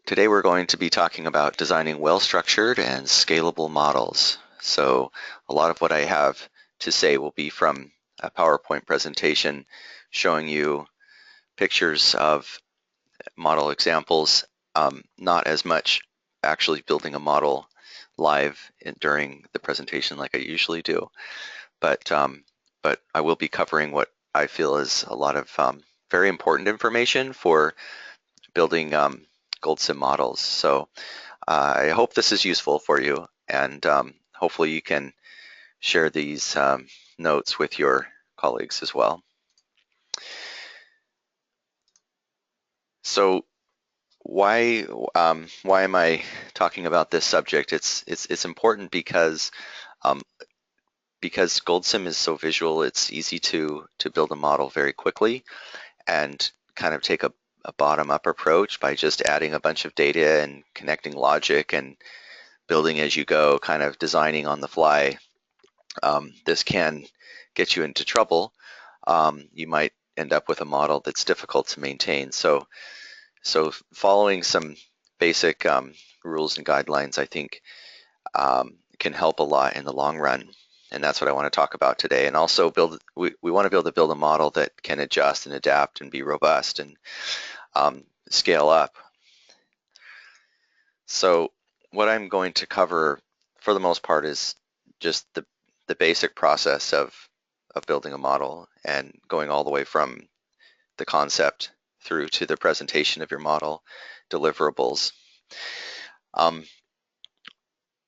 Today we're going to be talking about designing well-structured and scalable models. So a lot of what I have to say will be from a PowerPoint presentation showing you pictures of model examples, not as much actually building a model live during the presentation like I usually do, but I will be covering what I feel is a lot of very important information for building GoldSim models. So I hope this is useful for you, and hopefully you can share these notes with your colleagues as well. So why am I talking about this subject? It's important um, because GoldSim is so visual. It's easy to build a model very quickly and kind of take a bottom-up approach by just adding a bunch of data and connecting logic and building as you go, kind of designing on the fly. This can get you into trouble. You might end up with a model that's difficult to maintain. So following some basic rules and guidelines, I think, can help a lot in the long run. And that's what I want to talk about today. And also we want to be able to build a model that can adjust and adapt and be robust and scale up. So what I'm going to cover for the most part is just the basic process of building a model and going all the way from the concept through to the presentation of your model, deliverables.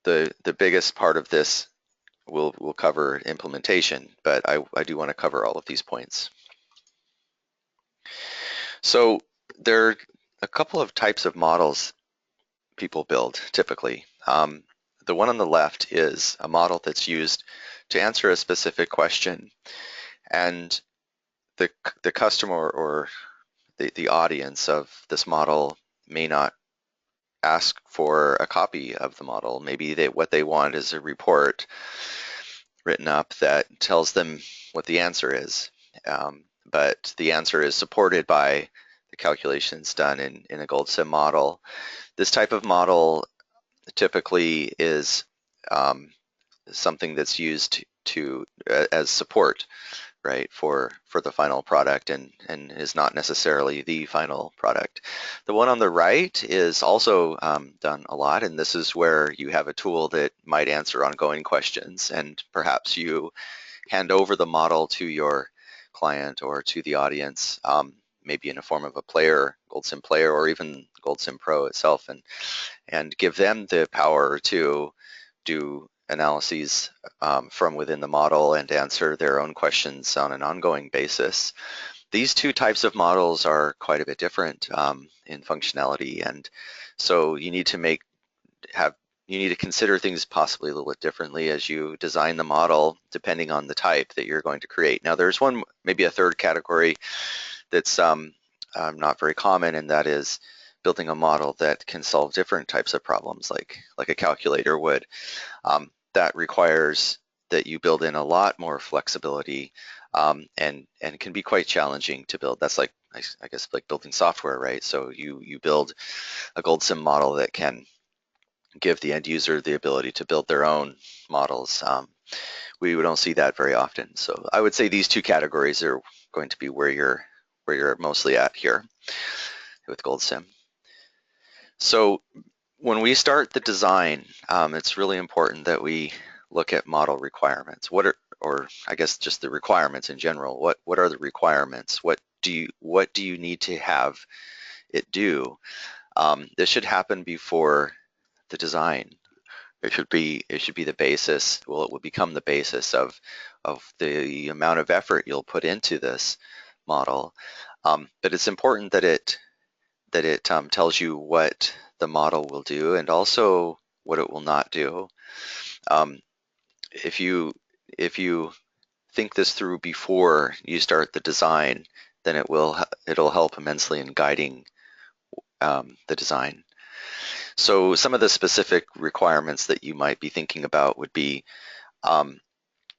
The biggest part of this will cover implementation, but I do want to cover all of these points. So there are a couple of types of models people build typically. The one on the left is a model that's used to answer a specific question, and the customer or the audience of this model may not ask for a copy of the model. Maybe what they want is a report written up that tells them what the answer is. But the answer is supported by the calculations done in a GoldSim model. This type of model typically is something that's used as support, right, for the final product and is not necessarily the final product. The one on the right is also done a lot, and this is where you have a tool that might answer ongoing questions, and perhaps you hand over the model to your client or to the audience, maybe in a form of a player, GoldSim player, or even GoldSim Pro itself, and give them the power to do analyses from within the model and answer their own questions on an ongoing basis. These two types of models are quite a bit different in functionality, and so you need to consider things possibly a little bit differently as you design the model, depending on the type that you're going to create. Now, there's maybe a third category that's not very common, and that is building a model that can solve different types of problems, like a calculator would. That requires that you build in a lot more flexibility and can be quite challenging to build. That's like, I guess, like building software, right? So you build a GoldSim model that can give the end user the ability to build their own models. We don't see that very often. So I would say these two categories are going to be where you're mostly at here with GoldSim. So when we start the design, it's really important that we look at model requirements. Or I guess just the requirements in general. What are the requirements? What do you need to have it do? This should happen before the design. It should be the basis. Well, it will become the basis of the amount of effort you'll put into this model. But it's important that it tells you what the model will do and also what it will not do. If you think this through before you start the design, then it'll help immensely in guiding the design. So some of the specific requirements that you might be thinking about would be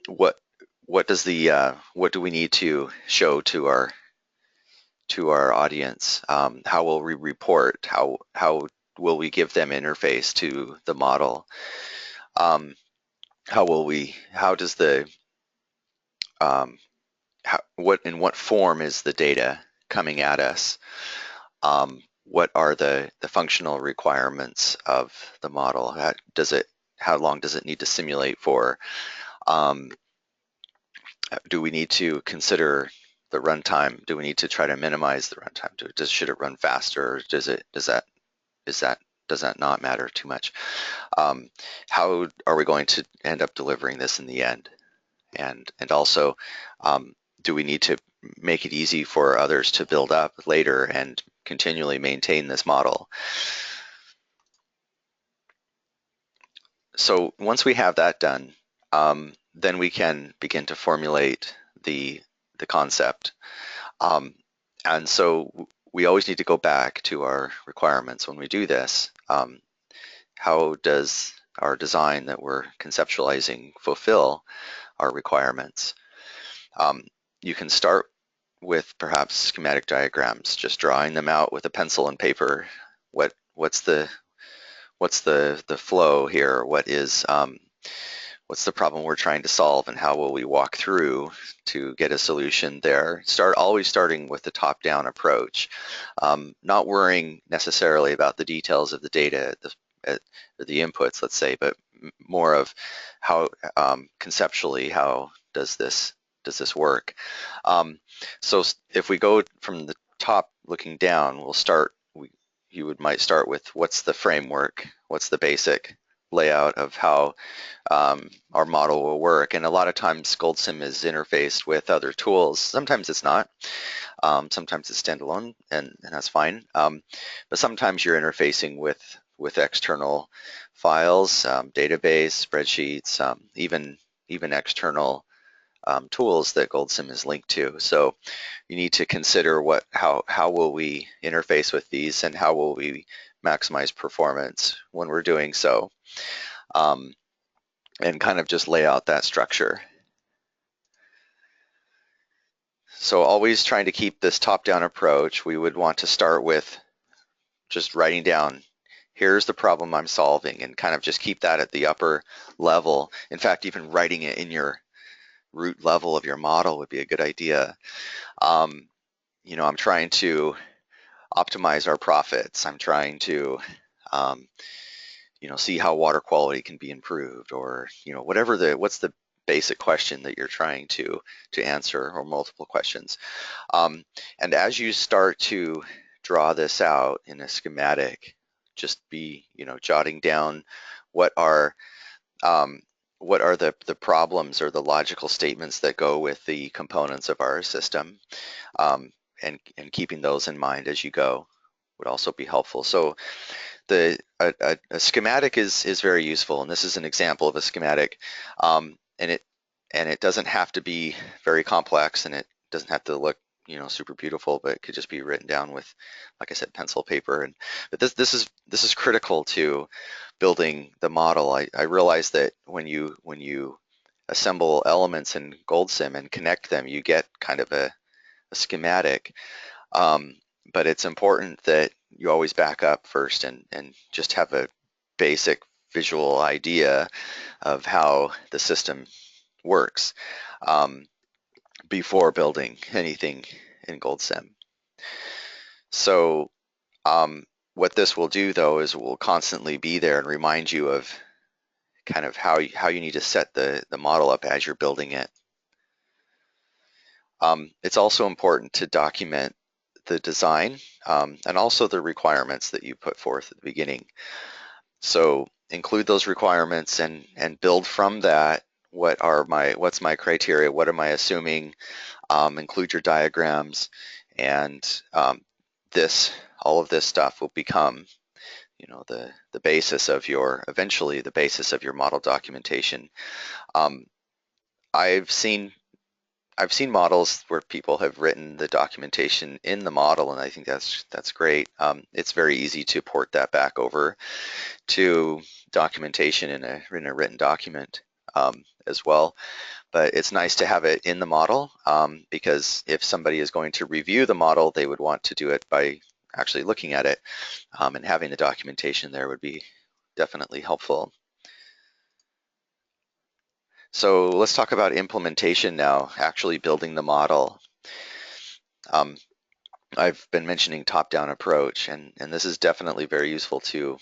what do we need to show to our audience? How will we report? How will we give them interface to the model? How does the, in what form is the data coming at us? What are the functional requirements of the model? How long does it need to simulate for? Do we need to consider the runtime? Do we need to try to minimize the runtime? Should it run faster? Or does that not matter too much? How are we going to end up delivering this in the end? And also, do we need to make it easy for others to build up later and continually maintain this model? So once we have that done, then we can begin to formulate the concept. And so we always need to go back to our requirements when we do this. How does our design that we're conceptualizing fulfill our requirements? You can start with perhaps schematic diagrams, just drawing them out with a pencil and paper. What's the flow here? What's the problem we're trying to solve, and how will we walk through to get a solution there? Always starting with the top-down approach, not worrying necessarily about the details of the data, the inputs, let's say, but more of how conceptually, how does this work? So if we go from the top looking down, you might start with what's the framework, what's the basic layout of how our model will work. And a lot of times GoldSim is interfaced with other tools. Sometimes it's not. Sometimes it's standalone, and that's fine. But sometimes you're interfacing with external files, database, spreadsheets, even external tools that GoldSim is linked to. So you need to consider how will we interface with these, and how will we maximize performance when we're doing so, and kind of just lay out that structure. So always trying to keep this top-down approach, we would want to start with just writing down, here's the problem I'm solving, and kind of just keep that at the upper level. In fact, even writing it in your root level of your model would be a good idea. I'm trying to optimize our profits. I'm trying to see how water quality can be improved, or what's the basic question that you're trying to answer, or multiple questions. And as you start to draw this out in a schematic, just be jotting down what are the problems or the logical statements that go with the components of our system, and keeping those in mind as you go would also be helpful. So a schematic is very useful, and this is an example of a schematic, and it doesn't have to be very complex, and it doesn't have to look super beautiful, but it could just be written down with, like I said, pencil, paper. But this is critical to building the model. I realize that when you assemble elements in GoldSim and connect them, you get kind of a schematic. But it's important that you always back up first and just have a basic visual idea of how the system works before building anything in GoldSim. So what this will do, though, is it will constantly be there and remind you of kind of how you need to set the model up as you're building it. It's also important to document the design and also the requirements that you put forth at the beginning. So include those requirements and build from that. What's my criteria? What am I assuming? Include your diagrams, and all of this stuff will become the basis of eventually the basis of your model documentation. I've seen models where people have written the documentation in the model, and I think that's great. It's very easy to port that back over to documentation in a written document as well. But it's nice to have it in the model, because if somebody is going to review the model, they would want to do it by actually looking at it, and having the documentation there would be definitely helpful. So let's talk about implementation now, actually building the model. I've been mentioning top-down approach, and this is definitely very useful to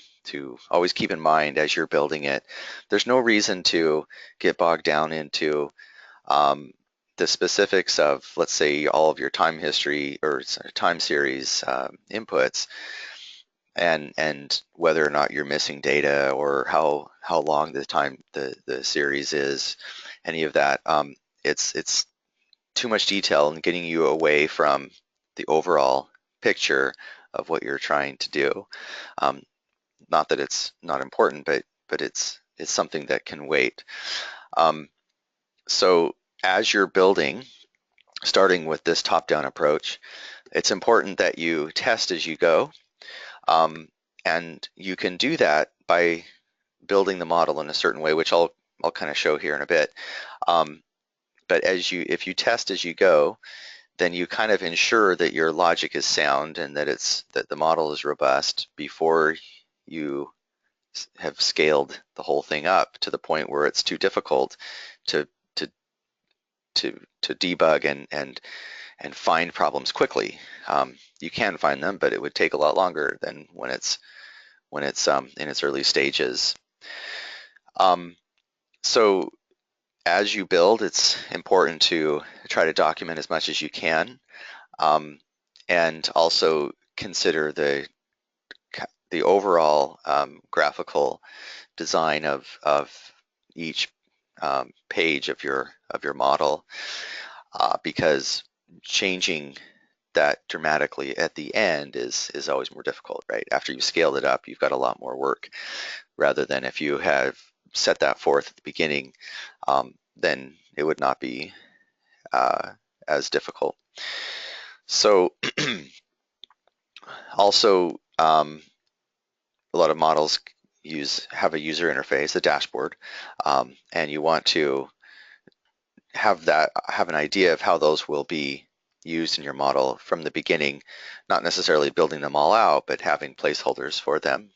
always keep in mind as you're building it. There's no reason to get bogged down into the specifics of, let's say, all of your time history or time series inputs, and whether or not you're missing data or how long the series is, any of that. It's too much detail and getting you away from the overall picture of what you're trying to do. Not that it's not important, but it's something that can wait. So as you're building, starting with this top-down approach, it's important that you test as you go, and you can do that by building the model in a certain way, which I'll kind of show here in a bit. But if you test as you go, then you kind of ensure that your logic is sound and that the model is robust before you have scaled the whole thing up to the point where it's too difficult to debug and find problems quickly. You can find them, but it would take a lot longer than when it's in its early stages. So as you build, it's important to try to document as much as you can, and also consider the overall graphical design of each page of your model, because changing that dramatically at the end is always more difficult, right? After you've scaled it up, you've got a lot more work, rather than if you have set that forth at the beginning, then it would not be as difficult. So also, a lot of models have a user interface, a dashboard, and you want to have an idea of how those will be used in your model from the beginning, not necessarily building them all out, but having placeholders for them.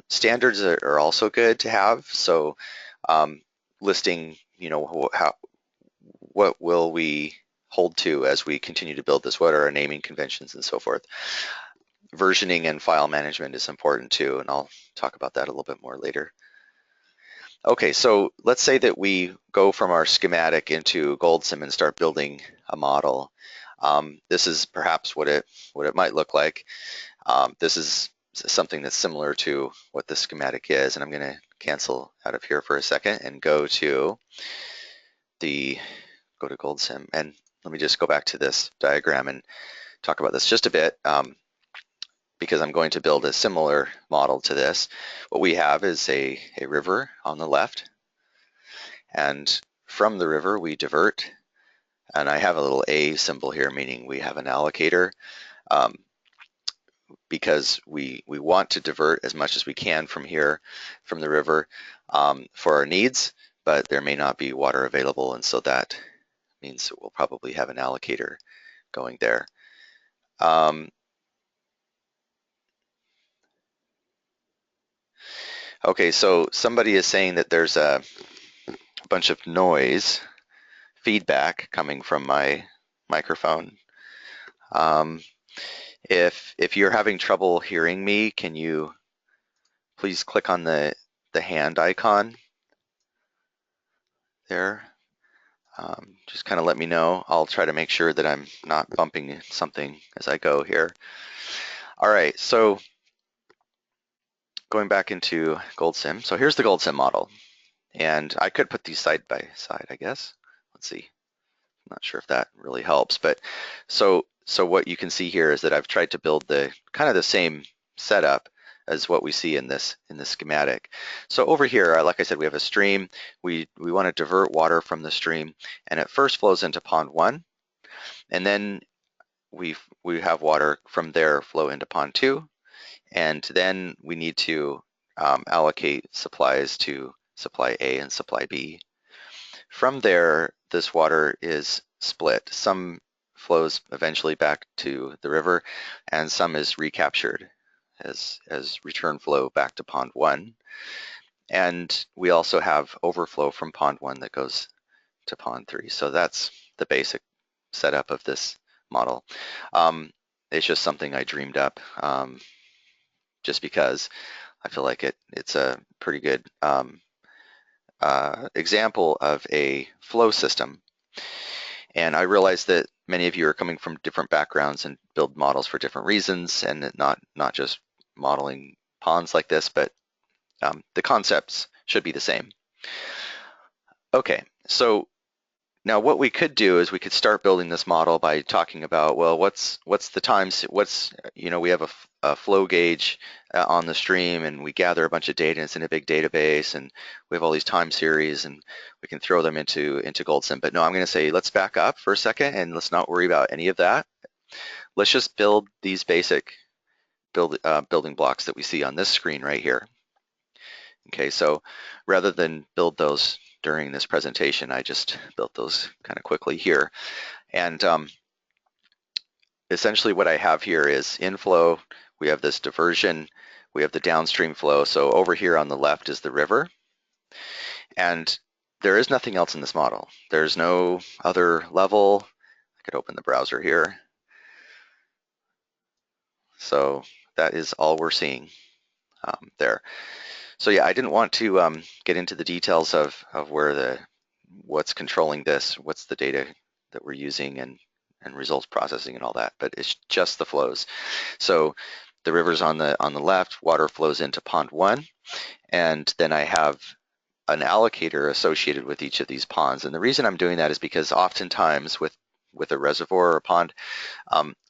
Standards are also good to have, so listing, what will we hold to as we continue to build this, what are our naming conventions and so forth. Versioning and file management is important too, and I'll talk about that a little bit more later. Okay, so let's say that we go from our schematic into GoldSim and start building a model. This is perhaps what it might look like. This is something that's similar to what the schematic is, and I'm going to cancel out of here for a second and go to GoldSim, and let me just go back to this diagram and talk about this just a bit, because I'm going to build a similar model to this. What we have is a river on the left, and from the river we divert, and I have a little A symbol here, meaning we have an allocator, because we want to divert as much as we can from here, from the river, for our needs, but there may not be water available, and so that means we'll probably have an allocator going there. Okay, so somebody is saying that there's a bunch of noise, feedback coming from my microphone. If you're having trouble hearing me, can you please click on the hand icon there? Just kind of let me know. I'll try to make sure that I'm not bumping something as I go here. All right, so going back into GoldSim. So here's the GoldSim model, and I could put these side by side, I guess. Let's see. I'm not sure if that really helps, but so what you can see here is that I've tried to build the kind of the same setup as what we see in this schematic. So over here, like I said, we have a stream. We want to divert water from the stream, and it first flows into pond 1, and then we have water from there flow into pond 2, and then we need to allocate supplies to supply A and supply B. From there, this water is split. Some flows eventually back to the river, and some is recaptured as return flow back to pond 1. And we also have overflow from pond 1 that goes to pond 3. So that's the basic setup of this model. It's just something I dreamed up just because I feel like it's a pretty good example of a flow system. And I realize that many of you are coming from different backgrounds and build models for different reasons, and not just modeling ponds like this, but the concepts should be the same. Okay, so now what we could do is we could start building this model by talking about, well, what's the times, we have a flow gauge on the stream, and we gather a bunch of data, and it's in a big database, and we have all these time series, and we can throw them into GoldSim. But no, I'm going to say, let's back up for a second, and let's not worry about any of that. Let's just build these basic building blocks that we see on this screen right here. Okay, so rather than build those during this presentation, I just built those kind of quickly here. And essentially what I have here is inflow, we have this diversion, we have the downstream flow. So over here on the left is the river. And there is nothing else in this model. There's no other level. I could open the browser here. So that is all we're seeing there. So yeah, I didn't want to get into the details of what's controlling this, what's the data that we're using, and results processing and all that, but it's just the flows. So the river's on the left, water flows into pond 1, and then I have an allocator associated with each of these ponds. And the reason I'm doing that is because oftentimes with a reservoir or a pond,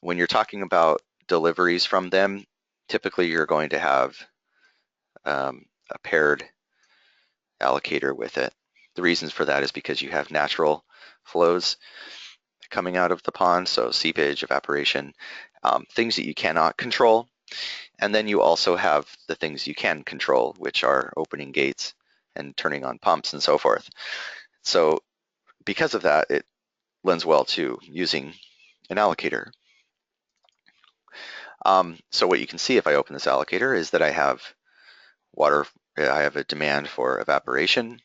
when you're talking about deliveries from them, typically you're going to have a paired allocator with it. The reasons for that is because you have natural flows coming out of the pond, so seepage, evaporation, things that you cannot control. And then you also have the things you can control, which are opening gates and turning on pumps and so forth. So because of that, it lends well to using an allocator. So what you can see if I open this allocator is that I have water, I have a demand for evaporation,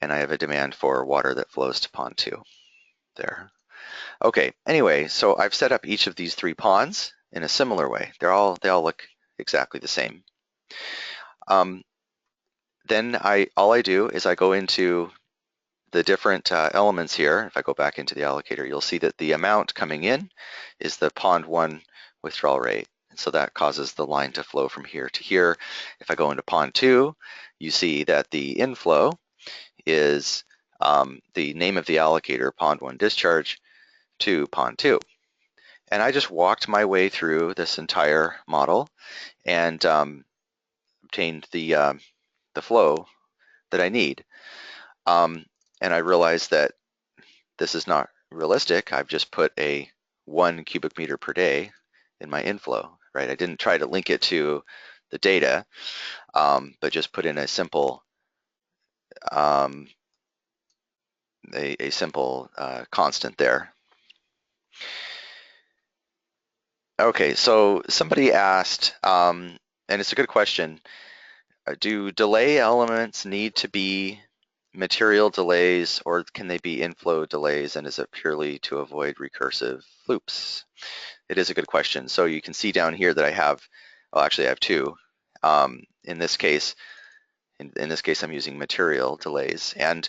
and I have a demand for water that flows to pond 2 there. Okay, anyway, so I've set up each of these 3 ponds in a similar way. They all look exactly the same. Then all I do is I go into the different elements here. If I go back into the allocator, you'll see that the amount coming in is the pond 1 withdrawal rate. And so that causes the line to flow from here to here. If I go into pond 2, you see that the inflow is the name of the allocator, pond 1 discharge, to pond 2. And I just walked my way through this entire model and obtained the flow that I need. And I realized that this is not realistic. I've just put a 1 cubic meter per day in my inflow, right? I didn't try to link it to the data, but just put in a simple constant there. Okay, so somebody asked, and it's a good question, do delay elements need to be material delays, or can they be inflow delays, and is it purely to avoid recursive loops? It is a good question. So you can see down here that I have, well, actually I have 2. In this case, I'm using material delays, and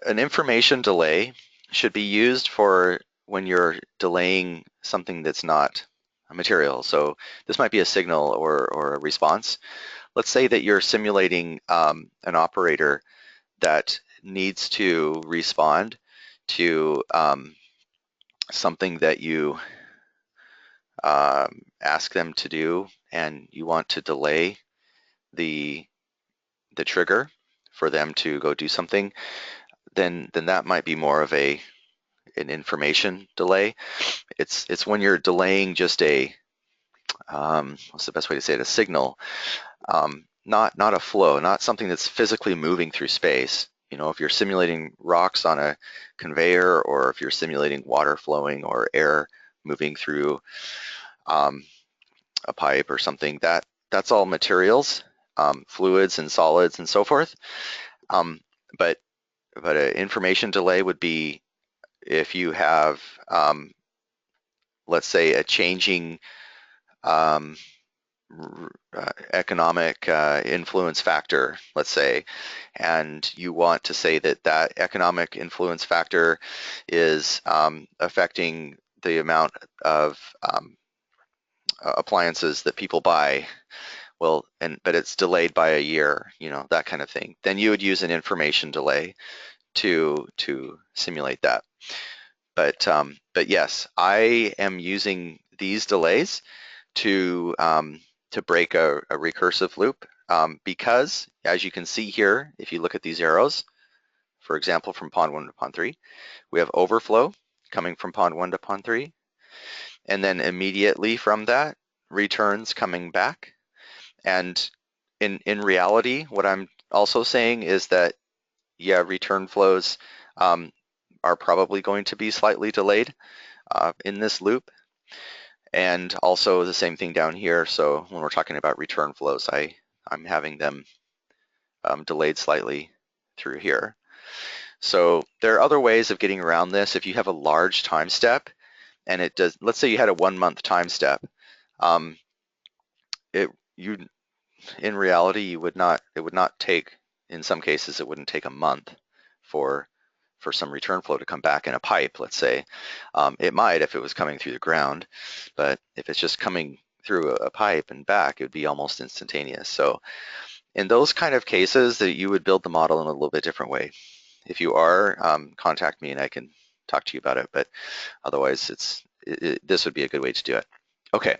an information delay should be used for when you're delaying something that's not a material. So this might be a signal or a response. Let's say that you're simulating an operator that needs to respond to something that you ask them to do, and you want to delay the trigger for them to go do something, then that might be more of an information delay. It's when you're delaying just a what's the best way to say it, a signal, not a flow, not something that's physically moving through space. if you're simulating rocks on a conveyor, or if you're simulating water flowing or air moving through a pipe or something, that's all materials, fluids and solids and so forth. But an information delay would be if you have, let's say, a changing economic influence factor, let's say, and you want to say that that economic influence factor is affecting the amount of appliances that people buy. Well, but it's delayed by a year, that kind of thing. Then you would use an information delay to simulate that. But yes, I am using these delays to break a recursive loop, because as you can see here, if you look at these arrows, for example, from pond 1 to pond 3, we have overflow coming from pond 1 to pond 3, and then immediately from that, returns coming back. And in reality, what I'm also saying is that, yeah, return flows are probably going to be slightly delayed in this loop. And also the same thing down here. So when we're talking about return flows, I'm having them delayed slightly through here. So there are other ways of getting around this. If you have a large time step, and it does, let's say you had a 1 month time step, in reality, it would not take, in some cases, it wouldn't take a month for some return flow to come back in a pipe, let's say. It might if it was coming through the ground, but if it's just coming through a pipe and back, it would be almost instantaneous. So in those kind of cases, that you would build the model in a little bit different way. If you are, contact me and I can talk to you about it, but otherwise this would be a good way to do it. Okay,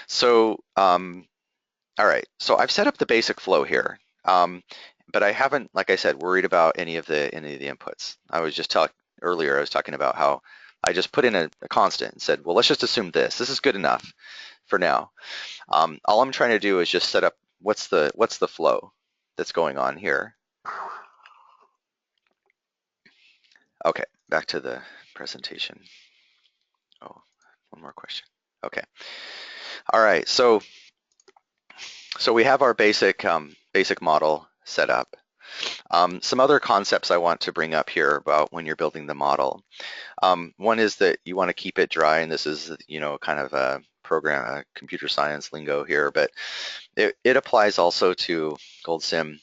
so all right, so I've set up the basic flow here, but I haven't, like I said, worried about any of the inputs. I was just earlier, I was talking about how I just put in a constant and said, well, let's just assume this. This is good enough for now. All I'm trying to do is just set up what's the flow that's going on here. Okay, back to the presentation. Oh, one more question. Okay. All right, so we have our basic model set up. Some other concepts I want to bring up here about when you're building the model. One is that you want to keep it dry, and this is, kind of a computer science lingo here, but it applies also to GoldSim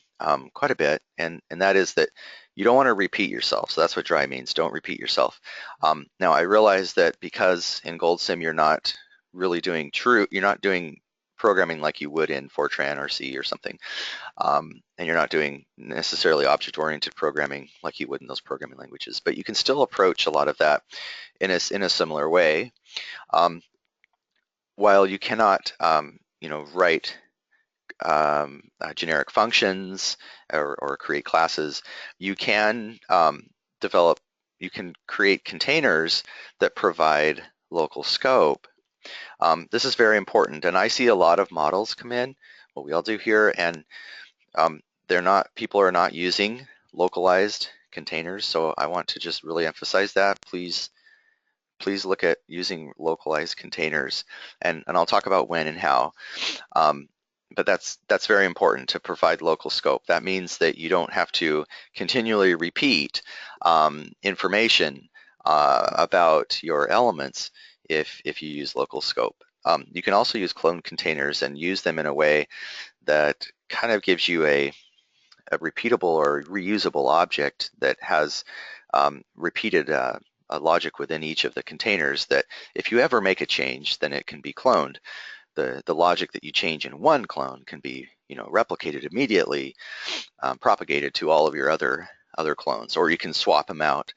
quite a bit, and that is that you don't want to repeat yourself. So that's what dry means. Don't repeat yourself. Now I realize that because in GoldSim you're not really doing you're not doing programming like you would in Fortran or C or something, and you're not doing necessarily object-oriented programming like you would in those programming languages, but you can still approach a lot of that in a similar way. While you cannot, write generic functions or create classes, you can you can create containers that provide local scope. This is very important, and I see a lot of models come in, what we all do here, and people are not using localized containers, so I want to just really emphasize that. Please look at using localized containers, and I'll talk about when and how. But that's very important to provide local scope. That means that you don't have to continually repeat information about your elements if you use local scope. You can also use clone containers and use them in a way that kind of gives you a repeatable or reusable object that has repeated a logic within each of the containers, that if you ever make a change, then it can be cloned. The logic that you change in one clone can be replicated immediately, propagated to all of your other clones, or you can swap them out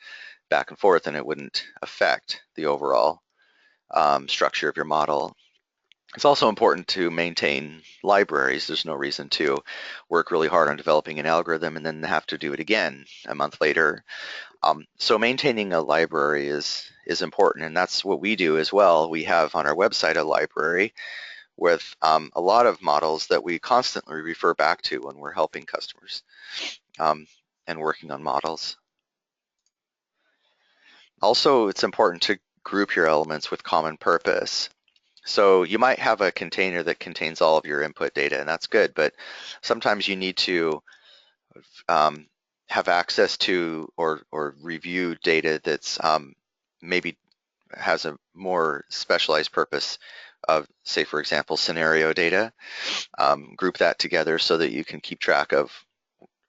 back and forth and it wouldn't affect the overall structure of your model. It's also important to maintain libraries. There's no reason to work really hard on developing an algorithm and then have to do it again a month later. So maintaining a library is important, and that's what we do as well. We have on our website a library with a lot of models that we constantly refer back to when we're helping customers. and working on models. Also, it's important to group your elements with common purpose. So you might have a container that contains all of your input data, and that's good, but sometimes you need to um, have access to or review data that's maybe has a more specialized purpose of, say, for example, scenario data. Group that together so that you can keep track of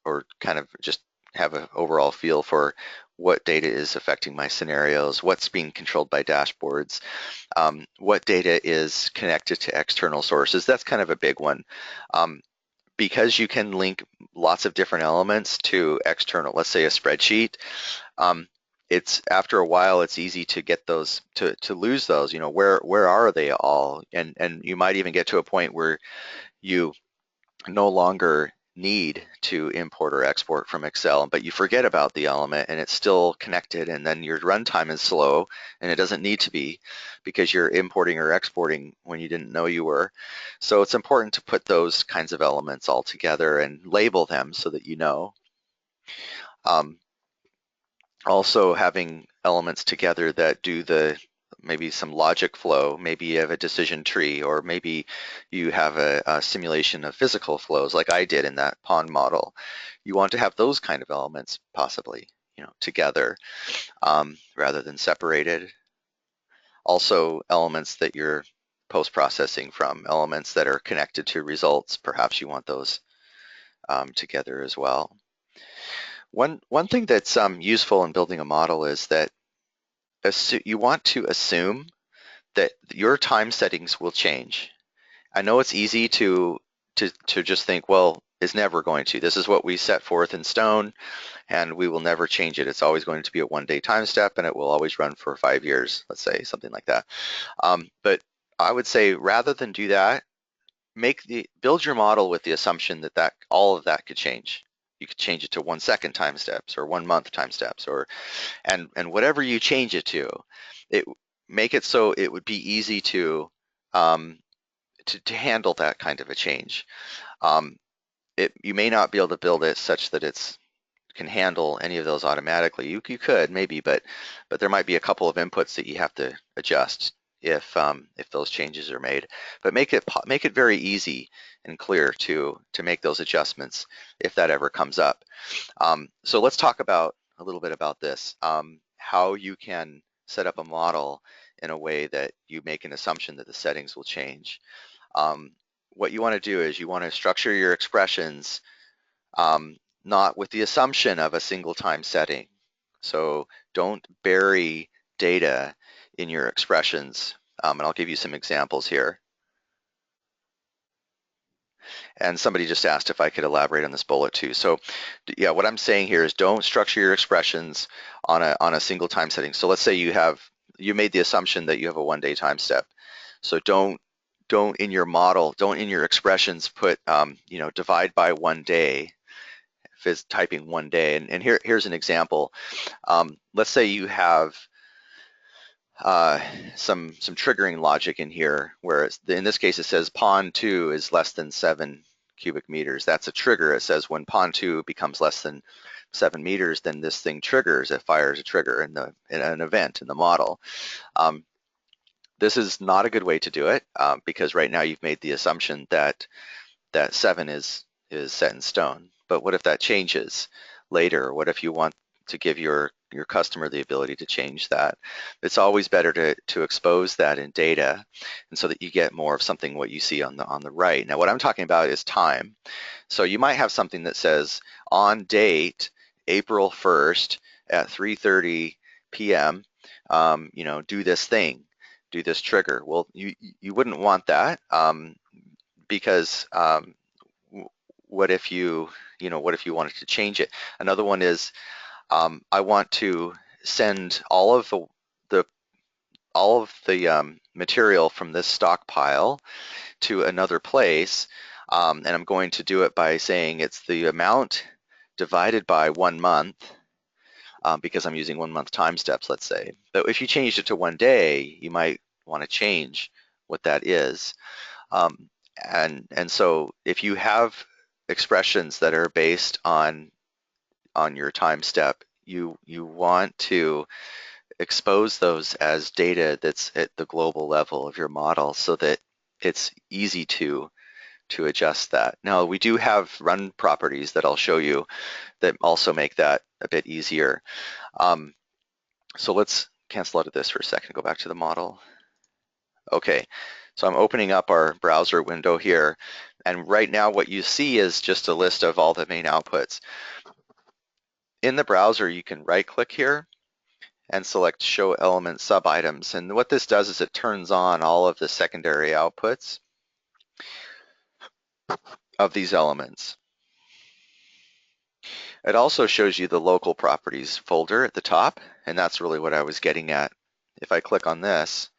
or kind of just have an overall feel for what data is affecting my scenarios, what's being controlled by dashboards, what data is connected to external sources. That's kind of a big one. Because you can link lots of different elements to external, let's say a spreadsheet, it's after a while it's easy to get those to lose those. Where are they all? And you might even get to a point where you no longer need to import or export from Excel, but you forget about the element and it's still connected, and then your runtime is slow and it doesn't need to be because you're importing or exporting when you didn't know you were. So it's important to put those kinds of elements all together and label them so that you know. Also having elements together that do maybe some logic flow, maybe you have a decision tree, or maybe you have a simulation of physical flows like I did in that pond model. You want to have those kind of elements possibly, together rather than separated. Also elements that you're post-processing from, elements that are connected to results, perhaps you want those together as well. One thing that's useful in building a model is that you want to assume that your time settings will change. I know it's easy to just think, well, it's never going to. This is what we set forth in stone, and we will never change it. It's always going to be a one-day time step, and it will always run for 5 years, let's say, something like that. But I would say rather than do that, build your model with the assumption that all of that could change. You could change it to 1 second time steps or 1 month time steps, and whatever you change it to, make it so it would be easy to handle that kind of a change. You may not be able to build it such that it can handle any of those automatically. You could maybe, but there might be a couple of inputs that you have to adjust if those changes are made. But make it very easy and clear to make those adjustments if that ever comes up. So let's talk about a little bit about this, how you can set up a model in a way that you make an assumption that the settings will change. What you want to do is you want to structure your expressions not with the assumption of a single time setting. So don't bury data in your expressions. And I'll give you some examples here. And somebody just asked if I could elaborate on this bullet too. So yeah, what I'm saying here is don't structure your expressions on a single time setting. So let's say you made the assumption that you have a 1-day time step. So don't in your model, don't in your expressions put divide by 1 day, if it's typing 1 day. And here's an example. Let's say you have some triggering logic in here where in this case it says pond 2 is less than 7 cubic meters. That's a trigger. It says when pond 2 becomes less than 7 meters, then this thing triggers. It fires a trigger in an event in the model. This is not a good way to do it because right now you've made the assumption that 7 is set in stone. But what if that changes later? What if you want to give your customer the ability to change that? It's always better to expose that in data, and so that you get more of something what you see on the right. Now, what I'm talking about is time. So you might have something that says on date April 1st at 3:30 p.m. Do this thing, do this trigger. Well, you wouldn't want that because what if you wanted to change it? Another one is I want to send all of the material from this stockpile to another place, and I'm going to do it by saying it's the amount divided by 1 month, because I'm using 1 month time steps, let's say. But if you changed it to 1 day, you might want to change what that is. And so if you have expressions that are based on on your time step, you want to expose those as data that's at the global level of your model so that it's easy to adjust that. Now, we do have run properties that I'll show you that also make that a bit easier. So let's cancel out of this for a second, go back to the model. Okay, so I'm opening up our browser window here, and right now what you see is just a list of all the main outputs. In the browser, you can right-click here and select Show Element Sub-Items, and what this does is it turns on all of the secondary outputs of these elements. It also shows you the local properties folder at the top, and that's really what I was getting at. If I click on this,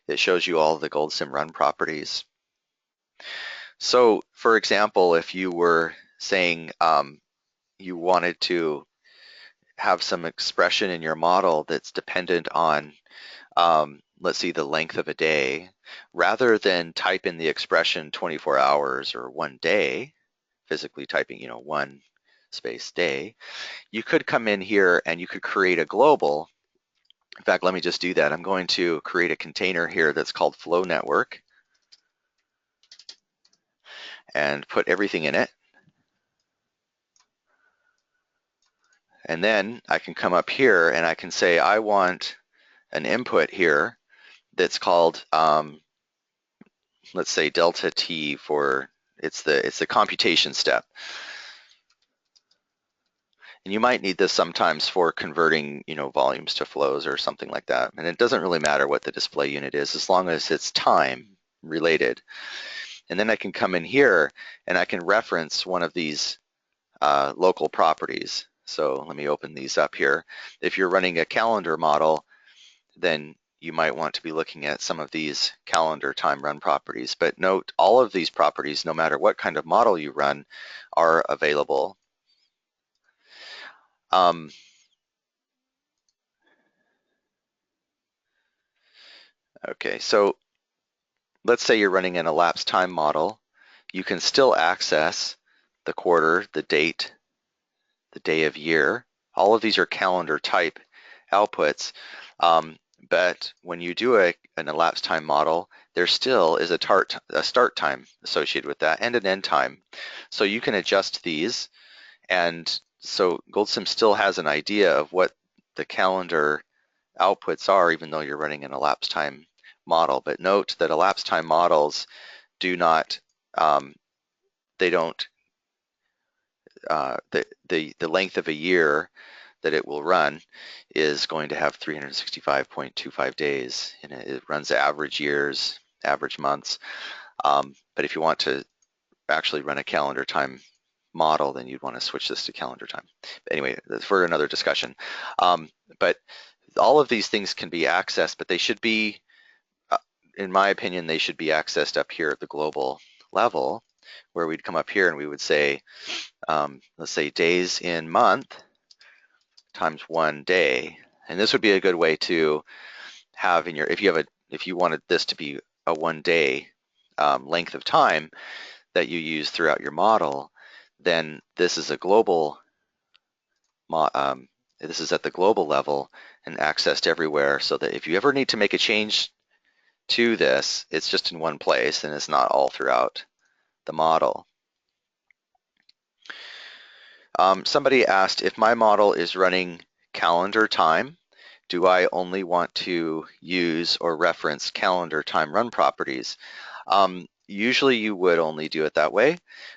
it shows you all the GoldSim run properties. So, for example, if you were saying you wanted to have some expression in your model that's dependent on, let's see, the length of a day, rather than type in the expression 24 hours or 1 day, physically typing, one space day, you could come in here and you could create a global. In fact, let me just do that. I'm going to create a container here that's called Flow Network and put everything in it. And then I can come up here and I can say I want an input here that's called, let's say delta T for, it's the computation step. And you might need this sometimes for converting, volumes to flows or something like that. And it doesn't really matter what the display unit is as long as it's time related. And then I can come in here and I can reference one of these local properties. So let me open these up here. If you're running a calendar model, then you might want to be looking at some of these calendar time run properties. But note, all of these properties, no matter what kind of model you run, are available. Okay, so let's say you're running an elapsed time model. You can still access the quarter, the date, the day of year. All of these are calendar type outputs. But when you do an elapsed time model, there still is a start time associated with that and an end time. So you can adjust these. And so GoldSim still has an idea of what the calendar outputs are, even though you're running an elapsed time model. But note that elapsed time models do not, they don't, the length of a year that it will run is going to have 365.25 days, and it runs average years, average months. But if you want to actually run a calendar time model, then you'd want to switch this to calendar time. But anyway, that's for another discussion. But all of these things can be accessed, but they should be, in my opinion, they should be accessed up here at the global level, where we'd come up here and we would say, let's say days in month times 1 day. And this would be a good way to have in your, if you wanted this to be a 1 day length of time that you use throughout your model, then this is a global, this is at the global level and accessed everywhere, so that if you ever need to make a change to this, it's just in one place and it's not all throughout the model. Somebody asked, if my model is running calendar time, do I only want to use or reference calendar time run properties? Usually you would only do it that way,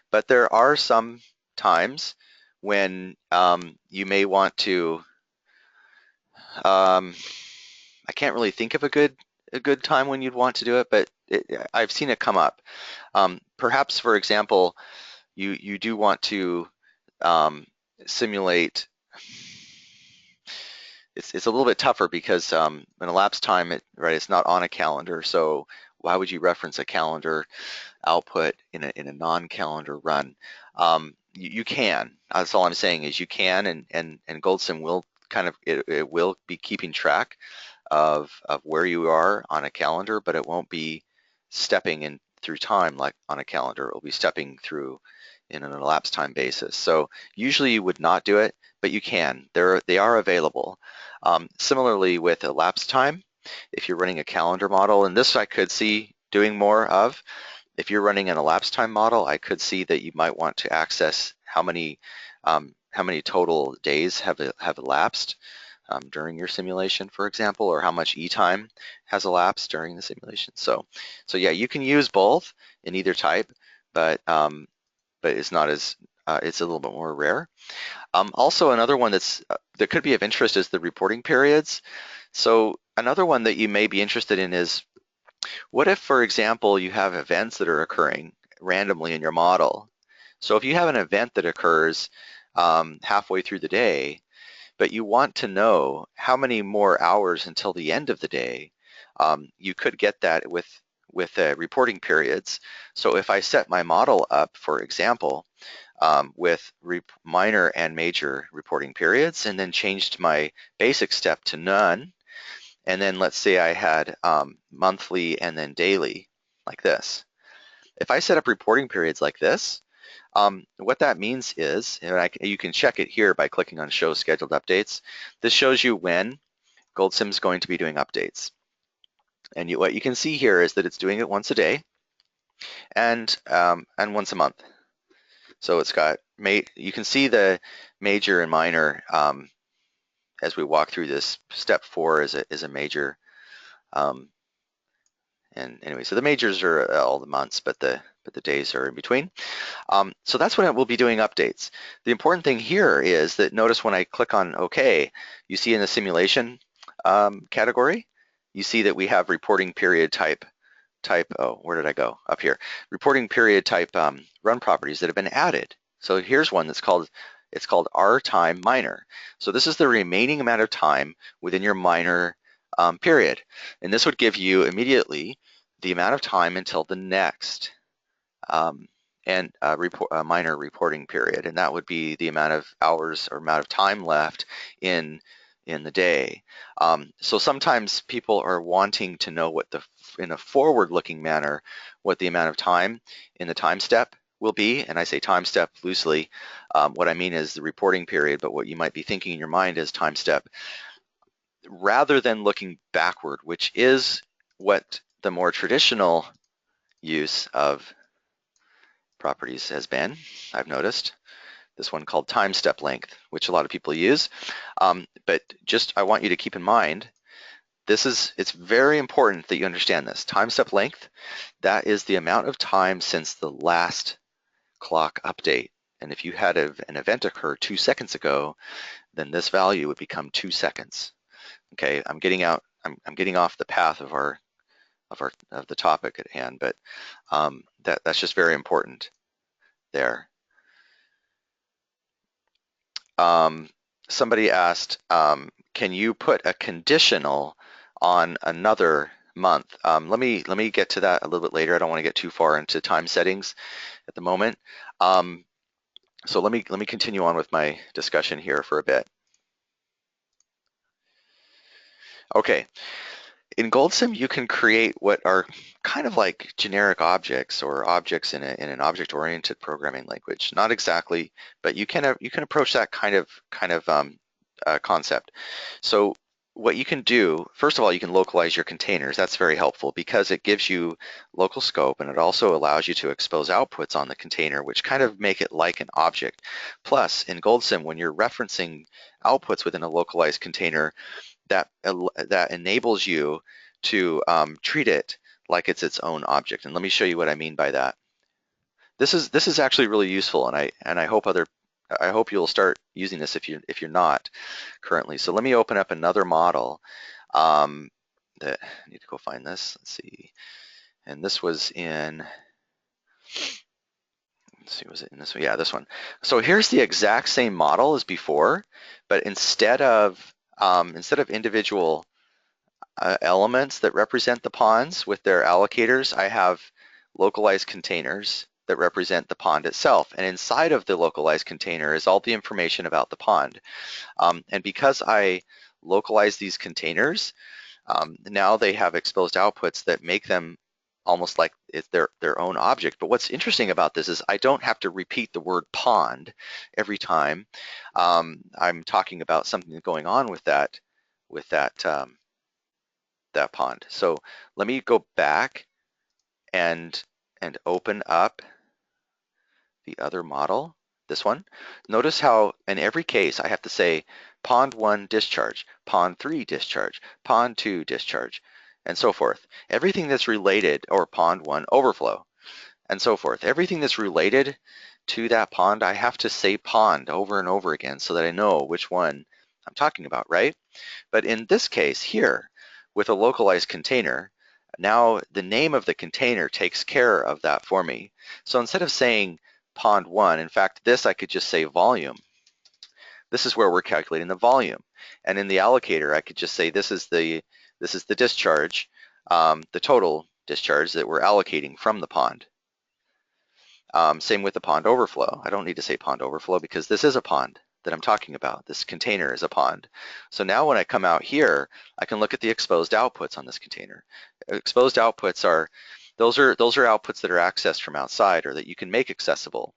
but there are some times when you may want to, I can't really think of a good time when you'd want to do it, but I've seen it come up. Perhaps, for example, you do want to simulate. It's a little bit tougher because an elapsed time, it's not on a calendar. So why would you reference a calendar output in a non-calendar run? You can. That's all I'm saying is you can, and GoldSim will it will be keeping track of where you are on a calendar, but it won't be stepping in through time like on a calendar. It will be stepping through in an elapsed time basis. So usually you would not do it, but you can. They are available. Similarly with elapsed time, if you're running a calendar model, and this I could see doing more of. If you're running an elapsed time model, I could see that you might want to access how many total days have elapsed during your simulation, for example, or how much e-time has elapsed during the simulation. So yeah, you can use both in either type, but it's not as it's a little bit more rare. Also, another one that could be of interest is the reporting periods. So another one that you may be interested in is, what if, for example, you have events that are occurring randomly in your model? So if you have an event that occurs halfway through the day, but you want to know how many more hours until the end of the day, you could get that with reporting periods. So if I set my model up, for example, with minor and major reporting periods, and then changed my basic step to none, and then let's say I had monthly and then daily, like this. If I set up reporting periods like this, what that means is, and you can check it here by clicking on Show Scheduled Updates. This shows you when GoldSim is going to be doing updates. And what you can see here is that it's doing it once a day and once a month. So it's got, you can see the major and minor as we walk through this. Step 4 is a major. And anyway, so the majors are all the months, but the days are in between. So that's when it will be doing updates. The important thing here is that, notice when I click on OK, you see in the simulation category, you see that we have reporting period type, oh, where did I go? Up here. Reporting period type run properties that have been added. So here's one that's called, it's called R time minor. So this is the remaining amount of time within your minor period. And this would give you immediately the amount of time until the next minor reporting period, and that would be the amount of hours or amount of time left in the day. So sometimes people are wanting to know what in a forward-looking manner, what the amount of time in the time step will be, and I say time step loosely. What I mean is the reporting period, but what you might be thinking in your mind is time step, rather than looking backward, which is what the more traditional use of properties has been, I've noticed. This one called time step length, which a lot of people use. But just, I want you to keep in mind, it's very important that you understand this. Time step length, that is the amount of time since the last clock update. And if you had an event occur 2 seconds ago, then this value would become 2 seconds. Okay, I'm getting off the path of the topic at hand, but that's just very important there. Somebody asked, can you put a conditional on another month? Let me get to that a little bit later. I don't want to get too far into time settings at the moment. So let me continue on with my discussion here for a bit. Okay. In GoldSim, you can create what are kind of like generic objects or objects in an object-oriented programming language. Not exactly, but you can approach that kind of concept. So what you can do, first of all, you can localize your containers. That's very helpful because it gives you local scope, and it also allows you to expose outputs on the container, which kind of make it like an object. Plus, in GoldSim, when you're referencing outputs within a localized container, that enables you to treat it like it's its own object. And let me show you what I mean by that. This is actually really useful, and I hope you'll start using this if you're not currently. So let me open up another model. I need to go find this. Let's see. And this was in. Let's see, was it in this one? Yeah, this one. So here's the exact same model as before, but instead of individual elements that represent the ponds with their allocators, I have localized containers that represent the pond itself. And inside of the localized container is all the information about the pond. And because I localize these containers, now they have exposed outputs that make them almost like it's their own object. But what's interesting about this is I don't have to repeat the word pond every time I'm talking about something going on with that that pond. So let me go back and open up the other model, this one. Notice how in every case I have to say pond 1 discharge, pond 3 discharge, pond 2 discharge, and so forth. Everything that's related, or pond 1 overflow, and so forth. Everything that's related to that pond, I have to say pond over and over again so that I know which one I'm talking about, right? But in this case here, with a localized container, now the name of the container takes care of that for me. So instead of saying pond 1, in fact, this I could just say volume. This is where we're calculating the volume. And in the allocator, I could just say this is the discharge, the total discharge that we're allocating from the pond. Same with the pond overflow. I don't need to say pond overflow because this is a pond that I'm talking about. This container is a pond. So now when I come out here, I can look at the exposed outputs on this container. Exposed outputs are those are outputs that are accessed from outside or that you can make accessible.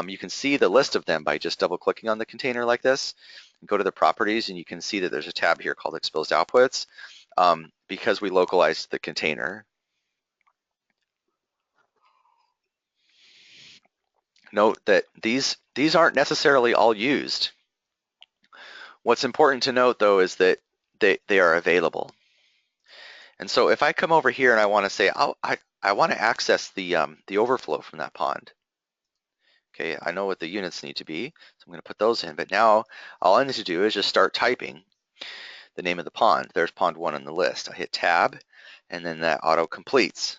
You can see the list of them by just double clicking on the container like this. Go to the properties and you can see that there's a tab here called exposed outputs because we localized the container. Note that these aren't necessarily all used. What's important to note though is that they are available. And so if I come over here and I want to say, oh, I want to access the overflow from that pond. Okay, I know what the units need to be, so I'm going to put those in. But now all I need to do is just start typing the name of the pond. There's pond 1 on the list. I hit tab, and then that auto completes.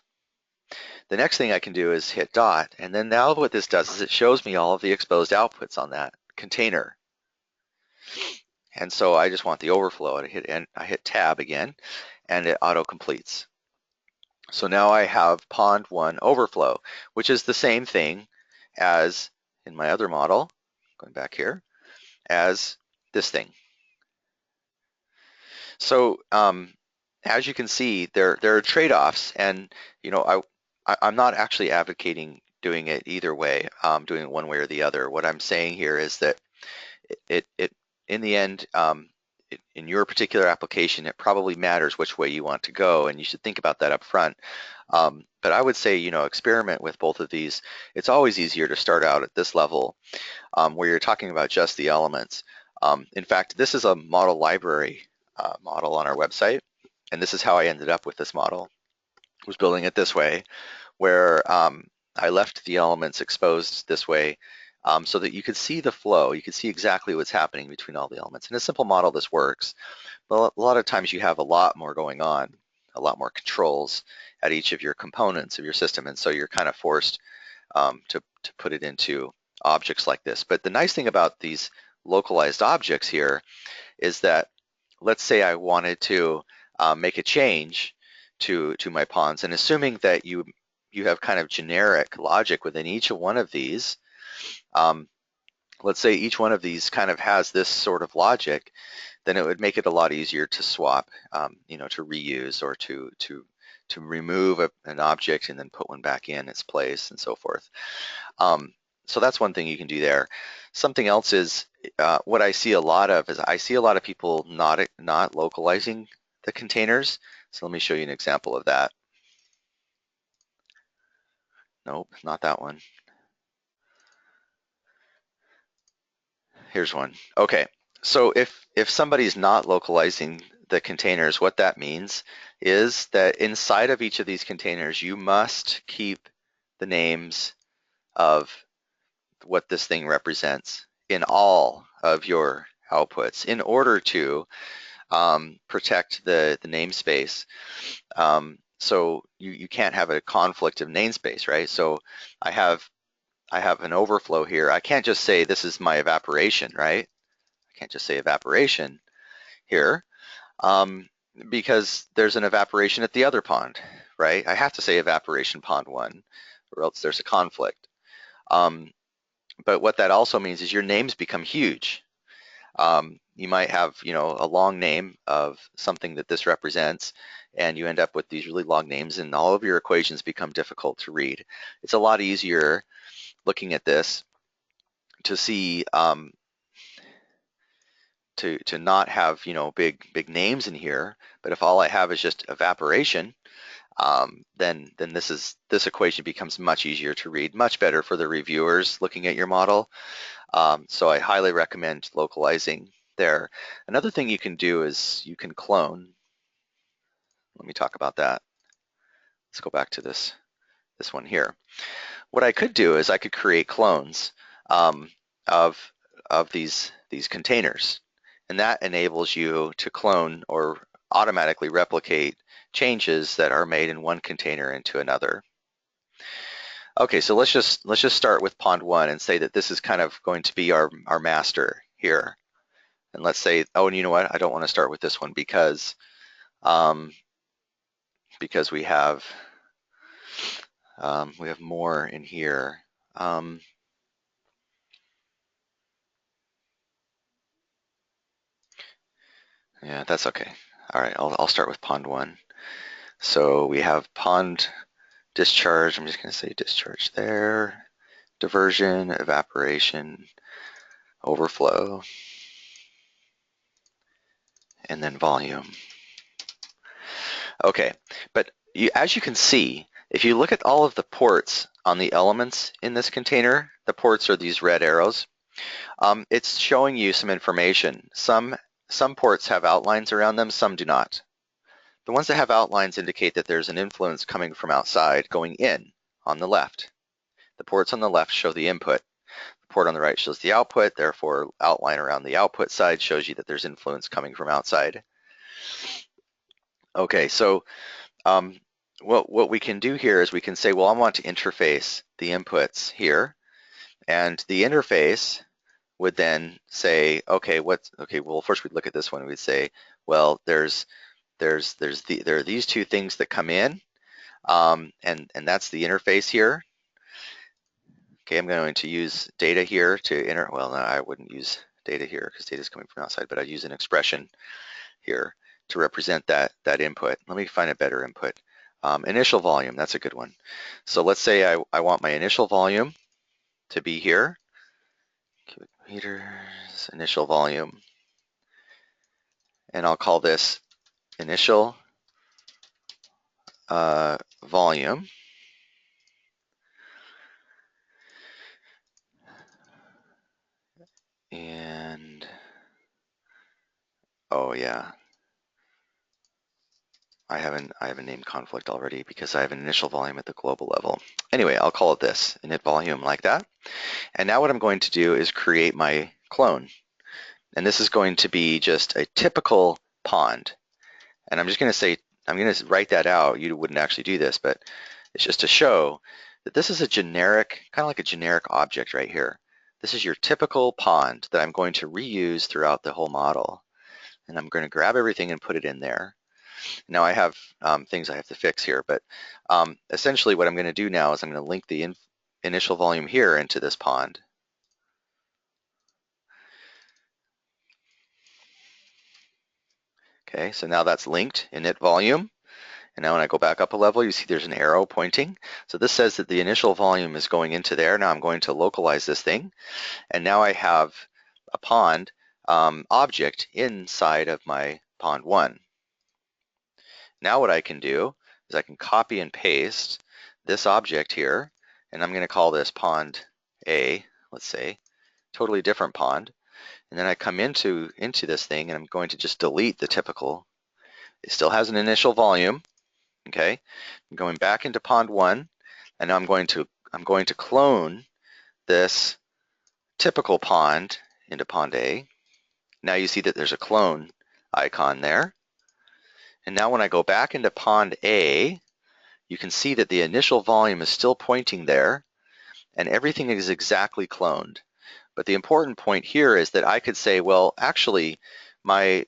The next thing I can do is hit dot, and then now what this does is it shows me all of the exposed outputs on that container. And so I just want the overflow. I hit tab again, and it auto completes. So now I have pond 1 overflow, which is the same thing as in my other model, going back here, as this thing. So as you can see, there are trade-offs, and you know I'm not actually advocating doing it either way, doing it one way or the other. What I'm saying here is that it in the end, in your particular application, it probably matters which way you want to go, and you should think about that up front. But I would say, experiment with both of these. It's always easier to start out at this level where you're talking about just the elements. In fact, this is a model library model on our website, and this is how I ended up with this model. I was building it this way, where I left the elements exposed this way so that you could see the flow. You could see exactly what's happening between all the elements. In a simple model, this works. But a lot of times you have a lot more going on, a lot more controls at each of your components of your system, and so you're kind of forced to put it into objects like this. But the nice thing about these localized objects here is that, let's say I wanted to make a change to my ponds, and assuming that you have kind of generic logic within each one of these, let's say each one of these kind of has this sort of logic, then it would make it a lot easier to swap, to reuse or to remove an object and then put one back in its place and so forth. So that's one thing you can do there. Something else is what I see a lot of is I see a lot of people not localizing the containers. So let me show you an example of that. Nope, not that one. Here's one. Okay, so if somebody's not localizing the containers, what that means is that inside of each of these containers, you must keep the names of what this thing represents in all of your outputs in order to protect the namespace. So you can't have a conflict of namespace, right? So I have an overflow here. I can't just say this is my evaporation, right? I can't just say evaporation here because there's an evaporation at the other pond, right? I have to say evaporation pond 1 or else there's a conflict. But what that also means is your names become huge. You might have, a long name of something that this represents, and you end up with these really long names, and all of your equations become difficult to read. It's a lot easier looking at this to see to not have big names in here, but if all I have is just evaporation, then this equation becomes much easier to read, much better for the reviewers looking at your model. So I highly recommend localizing there. Another thing you can do is you can clone. Let me talk about that. Let's go back to this one here. What I could do is I could create clones of these containers, and that enables you to clone or automatically replicate changes that are made in one container into another. Okay, so let's just start with pond 1 and say that this is kind of going to be our master here. And let's say, oh, and you know what? I don't want to start with this one because we have more in here. Yeah, that's okay. All right, I'll start with pond 1. So we have pond discharge. I'm just going to say discharge there. Diversion, evaporation, overflow, and then volume. Okay, but as you can see, if you look at all of the ports on the elements in this container, the ports are these red arrows. It's showing you some information. Some ports have outlines around them, some do not. The ones that have outlines indicate that there's an influence coming from outside going in on the left. The ports on the left show the input. The port on the right shows the output, therefore outline around the output side shows you that there's influence coming from outside. Okay, so what we can do here is we can say, well, I want to interface the inputs here, and the interface would then say, okay, well, first we'd look at this one and we'd say, well, there are these two things that come in, and that's the interface here. Okay, I'm going to use data here to well, no, I wouldn't use data here because data is coming from outside, but I'd use an expression here to represent that input. Let me find a better input. Initial volume, that's a good one. So let's say I want my initial volume to be here. Cubic meters, initial volume. And I'll call this initial volume. And, oh yeah, I have a name conflict already because I have an initial volume at the global level. Anyway, I'll call it this, init volume, like that. And now what I'm going to do is create my clone. And this is going to be just a typical pond. And I'm just going to say, I'm going to write that out. You wouldn't actually do this, but it's just to show that this is a generic, kind of like a generic object right here. This is your typical pond that I'm going to reuse throughout the whole model. And I'm going to grab everything and put it in there. Now I have things I have to fix here, but essentially what I'm going to do now is I'm going to link the initial volume here into this pond. Okay, so now that's linked, init volume. And now when I go back up a level, you see there's an arrow pointing. So this says that the initial volume is going into there. Now I'm going to localize this thing. And now I have a pond object inside of my pond 1. Now what I can do is I can copy and paste this object here, and I'm going to call this pond A, let's say, totally different pond. And then I come into this thing and I'm going to just delete the typical. It still has an initial volume. Okay, I'm going back into pond 1, and now I'm going to clone this typical pond into pond A. Now you see that there's a clone icon there. And now when I go back into pond A, you can see that the initial volume is still pointing there, and everything is exactly cloned. But the important point here is that I could say, well, actually, my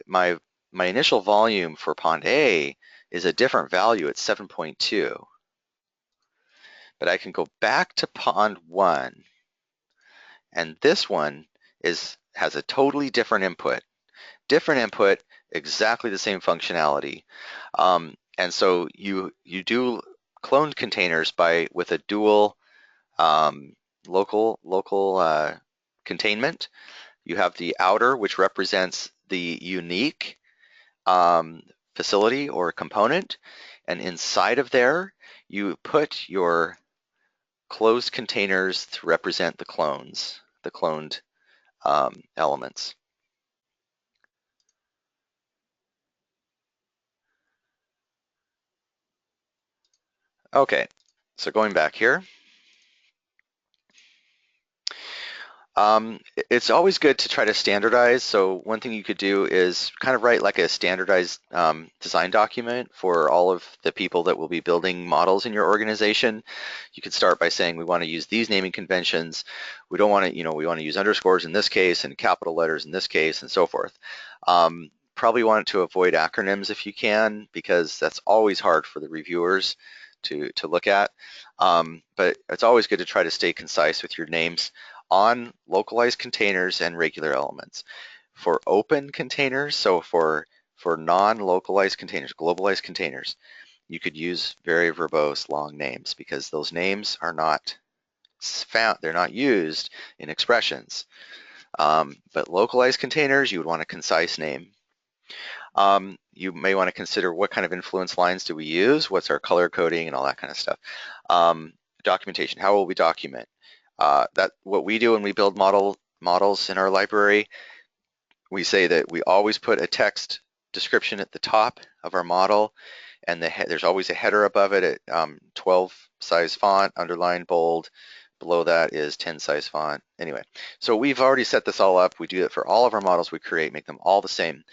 initial volume for pond A is a different value at 7.2. But I can go back to pond 1, and this one has a totally different input. Different input, exactly the same functionality. And so you do cloned containers with a dual local containment. You have the outer, which represents the unique um, facility or component, and inside of there, you put your closed containers to represent the cloned elements. Okay, so going back here, it's always good to try to standardize. So one thing you could do is kind of write like a standardized design document for all of the people that will be building models in your organization. You could start by saying we want to use these naming conventions. We don't want to, we want to use underscores in this case and capital letters in this case and so forth. Probably want to avoid acronyms if you can, because that's always hard for the reviewers to look at. But it's always good to try to stay concise with your names on localized containers and regular elements. For open containers, so for non-localized containers, globalized containers, you could use very verbose long names because those names are not found, they're not used in expressions. But localized containers, you would want a concise name. You may want to consider what kind of influence lines do we use, what's our color coding and all that kind of stuff. Documentation, how will we document? That what we do when we build models in our library, we say that we always put a text description at the top of our model, and there's always a header above it at 12 size font, underlined, bold. Below that is 10 size font. Anyway, so we've already set this all up. We do it for all of our models we create, make them all the same.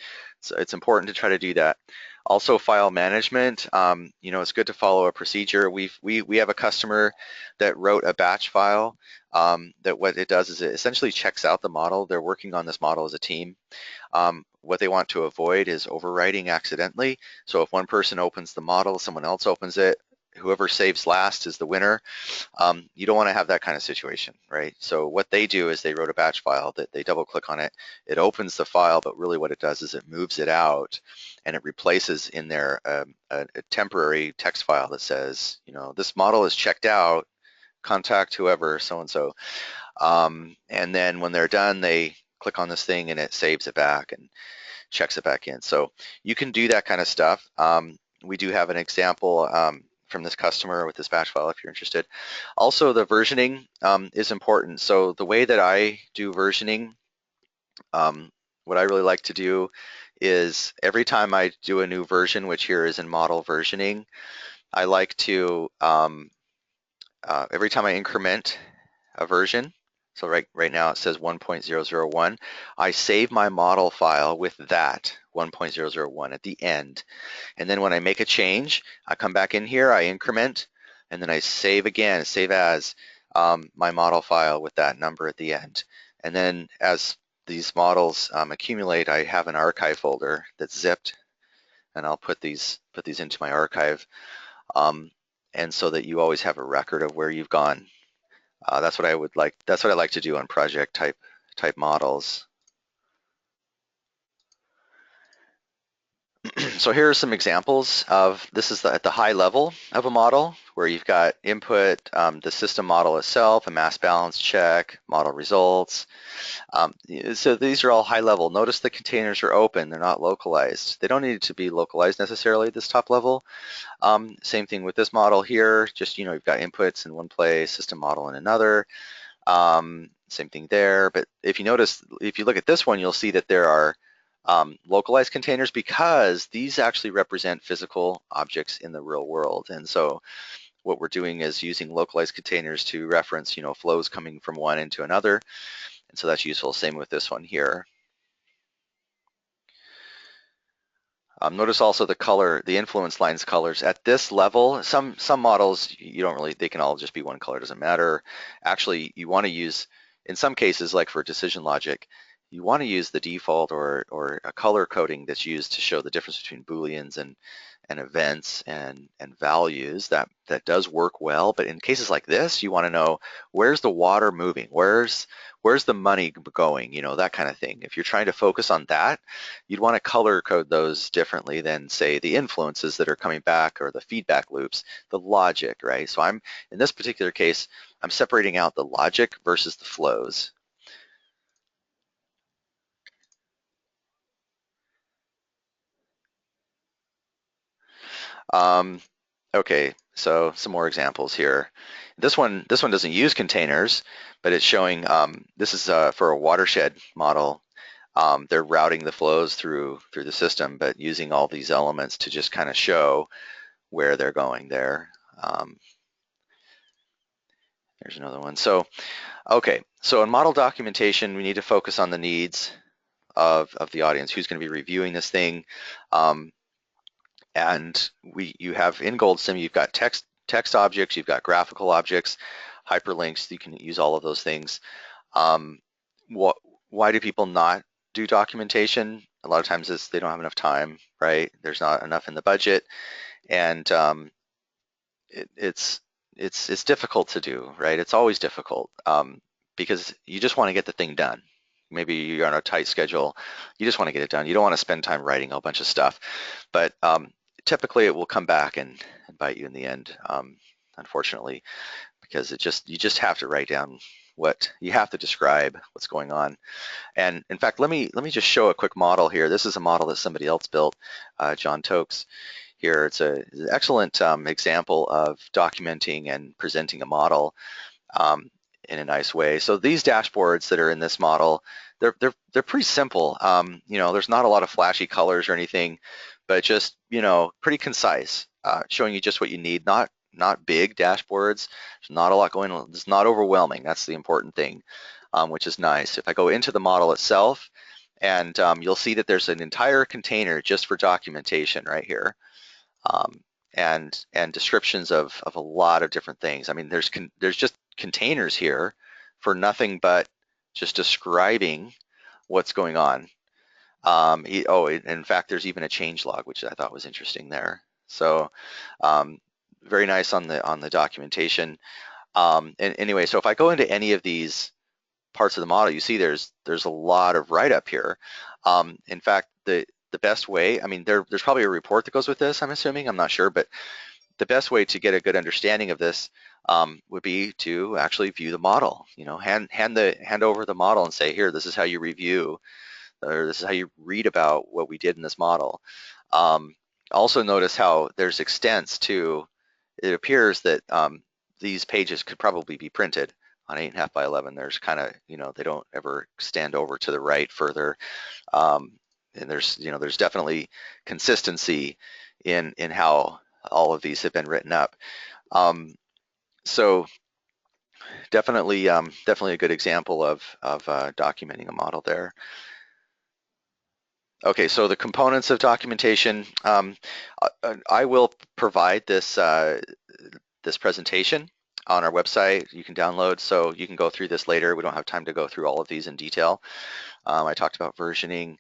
So it's important to try to do that. Also, file management. It's good to follow a procedure. We have a customer that wrote a batch file that what it does is it essentially checks out the model. They're working on this model as a team. What they want to avoid is overwriting accidentally. So if one person opens the model, someone else opens it, whoever saves last is the winner. You don't want to have that kind of situation, right? So what they do is they wrote a batch file that they double click on it. It opens the file, but really what it does is it moves it out and it replaces in there a temporary text file that says, this model is checked out, contact whoever, so-and-so. And then when they're done, they click on this thing and it saves it back and checks it back in. So you can do that kind of stuff. We do have an example from this customer with this batch file if you're interested. Also, the versioning is important. So the way that I do versioning, what I really like to do is every time I do a new version, which here is in model versioning, I like to, every time I increment a version, so right now it says 1.001, I save my model file with that 1.001 at the end. And then when I make a change, I come back in here, I increment, and then I save again, save as my model file with that number at the end. And then as these models accumulate, I have an archive folder that's zipped, and I'll put these into my archive, and so that you always have a record of where you've gone. That's what I would like. That's what I like to do on project type models. So here are some examples of, this is at the high level of a model where you've got input, the system model itself, a mass balance check, model results. So these are all high level. Notice the containers are open, they're not localized. They don't need to be localized necessarily at this top level. Same thing with this model here, just, you've got inputs in one place, system model in another. Same thing there, but if you notice, if you look at this one, you'll see that there are localized containers because these actually represent physical objects in the real world. And so what we're doing is using localized containers to reference, flows coming from one into another. And so that's useful. Same with this one here. Notice also the color, the influence lines colors. At this level, some models, they can all just be one color, doesn't matter. Actually, you want to use, in some cases, like for decision logic, you want to use the default or a color coding that's used to show the difference between Booleans and events and values. That does work well, but in cases like this, you want to know where's the water moving, where's the money going, you know, that kind of thing. If you're trying to focus on that, you'd want to color code those differently than, say, the influences that are coming back or the feedback loops, the logic, right? So in this particular case, I'm separating out the logic versus the flows. Um, okay, so some more examples here. This one doesn't use containers, but it's showing, this is for a watershed model. They're routing the flows through the system, but using all these elements to just kind of show where they're going there. There's another one. So, okay, so in model documentation, we need to focus on the needs of the audience, who's going to be reviewing this thing. And you have in GoldSim, you've got text objects, you've got graphical objects, hyperlinks. You can use all of those things. Why do people not do documentation? A lot of times they don't have enough time, right? There's not enough in the budget, and it's difficult to do, right? It's always difficult because you just want to get the thing done. Maybe you're on a tight schedule, you just want to get it done. You don't want to spend time writing a bunch of stuff, but typically it will come back and bite you in the end, unfortunately, because you just have to write down what you have to describe what's going on. And in fact, let me just show a quick model here. This is a model that somebody else built, John Tokes. Here, it's an excellent example of documenting and presenting a model in a nice way. So these dashboards that are in this model, they're pretty simple. You know, there's not a lot of flashy colors or anything, but just, you know, pretty concise, showing you just what you need. Not big dashboards. There's not a lot going on. It's not overwhelming. That's the important thing, which is nice. If I go into the model itself, and you'll see that there's an entire container just for documentation right here. And descriptions of a lot of different things. I mean, there's just containers here for nothing but just describing what's going on. In fact, there's even a change log, which I thought was interesting there. So very nice on the documentation. And anyway, so if I go into any of these parts of the model, you see there's a lot of write-up here. In fact, the best way, I mean, there's probably a report that goes with this, I'm assuming, I'm not sure, but the best way to get a good understanding of this would be to actually view the model. You know, hand over the model and say, here, this is how you review, or this is how you read about what we did in this model. Also notice how there's extents too. It appears that these pages could probably be printed on 8.5 by 11. There's kind of, you know, they don't ever extend over to the right further. And there's, you know, there's definitely consistency in how all of these have been written up. So definitely a good example of documenting a model there. Okay, so the components of documentation, I will provide this this presentation on our website. You can download, so you can go through this later. We don't have time to go through all of these in detail. I talked about versioning.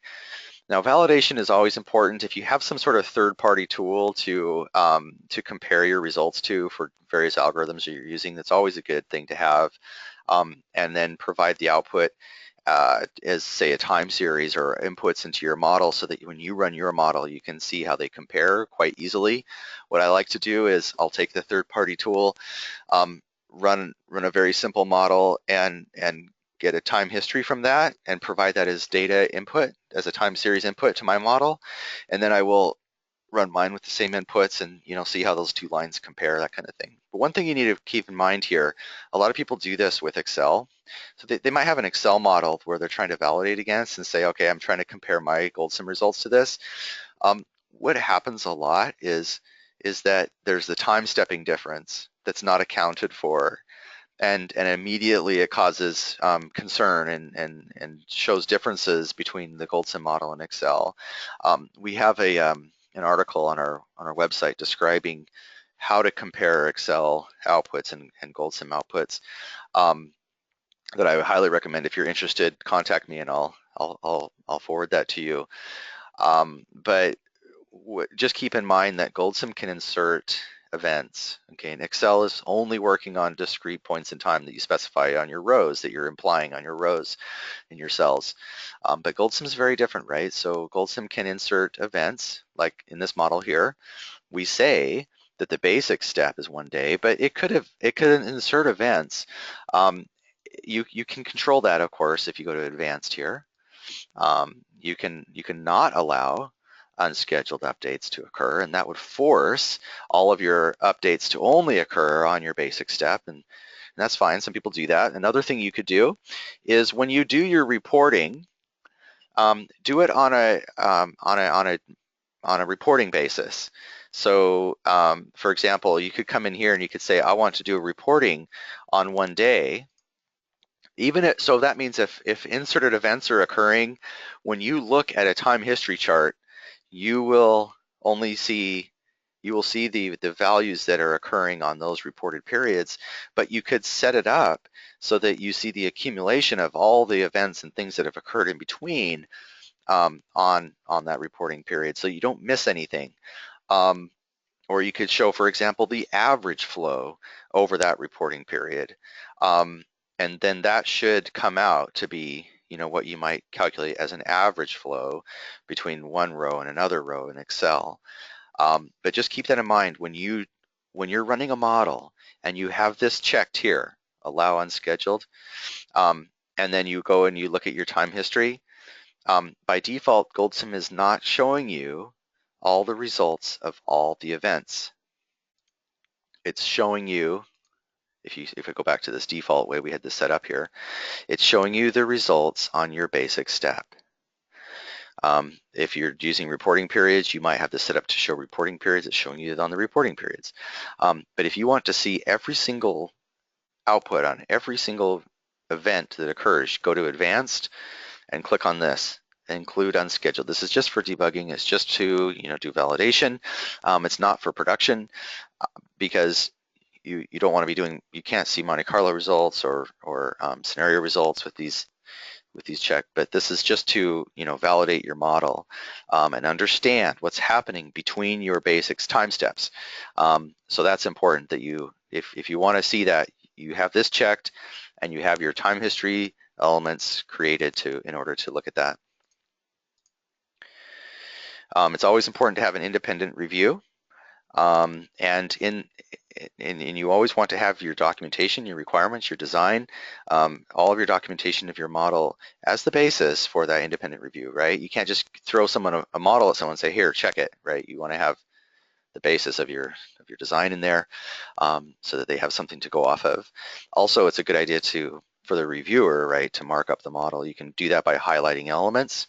Now, validation is always important. If you have some sort of third-party tool to compare your results to for various algorithms that you're using, that's always a good thing to have. And then provide the output as, say, a time series or inputs into your model, so that when you run your model, you can see how they compare quite easily. What I like to do is I'll take the third-party tool, run a very simple model, and get a time history from that and provide that as data input, as a time series input to my model. And then I will run mine with the same inputs and, you know, see how those two lines compare, that kind of thing. But one thing you need to keep in mind here, a lot of people do this with Excel. So they might have an Excel model where they're trying to validate against and say, okay, I'm trying to compare my GoldSim results to this. What happens a lot is that there's the time stepping difference that's not accounted for. And immediately it causes concern and shows differences between the GoldSim model and Excel. We have an article on our website describing how to compare Excel outputs and GoldSim outputs that I would highly recommend. If you're interested, contact me and I'll I'll forward that to you. But just keep in mind that GoldSim can insert events. Okay, and Excel is only working on discrete points in time that you specify on your rows, that you're implying on your rows in your cells. But GoldSim is very different, right? So GoldSim can insert events, like in this model here. We say that the basic step is 1 day, but it could insert events. You can control that, of course, if you go to advanced here. You can not allow unscheduled updates to occur, and that would force all of your updates to only occur on your basic step, and that's fine. Some people do that. Another thing you could do is when you do your reporting, do it on a reporting basis. So, for example, you could come in here and you could say, I want to do a reporting on 1 day. So that means if inserted events are occurring, when you look at a time history chart, you will see the values that are occurring on those reported periods, but you could set it up so that you see the accumulation of all the events and things that have occurred in between on that reporting period, so you don't miss anything. Or you could show, for example, the average flow over that reporting period. And then that should come out to be, what you might calculate as an average flow between one row and another row in Excel. But just keep that in mind when you're running a model and you have this checked here, allow unscheduled, and then you go and you look at your time history. By default, GoldSim is not showing you all the results of all the events. It's showing you, if I go back to this default way we had this set up here, it's showing you the results on your basic step. If you're using reporting periods, you might have this set up to show reporting periods. It's showing you it on the reporting periods. But if you want to see every single output on every single event that occurs, go to Advanced and click on this, Include Unscheduled. This is just for debugging. It's just to do validation. It's not for production because you don't want to be doing, you can't see Monte Carlo results or scenario results with these checked, but this is just to validate your model and understand what's happening between your basics time steps. So that's important that if you want to see that, you have this checked and you have your time history elements created in order to look at that. It's always important to have an independent review, and you always want to have your documentation, your requirements, your design, all of your documentation of your model as the basis for that independent review, right? You can't just throw someone a model at someone and say, here, check it, right? You want to have the basis of your design in there so that they have something to go off of. Also, it's a good idea for the reviewer, right, to mark up the model. You can do that by highlighting elements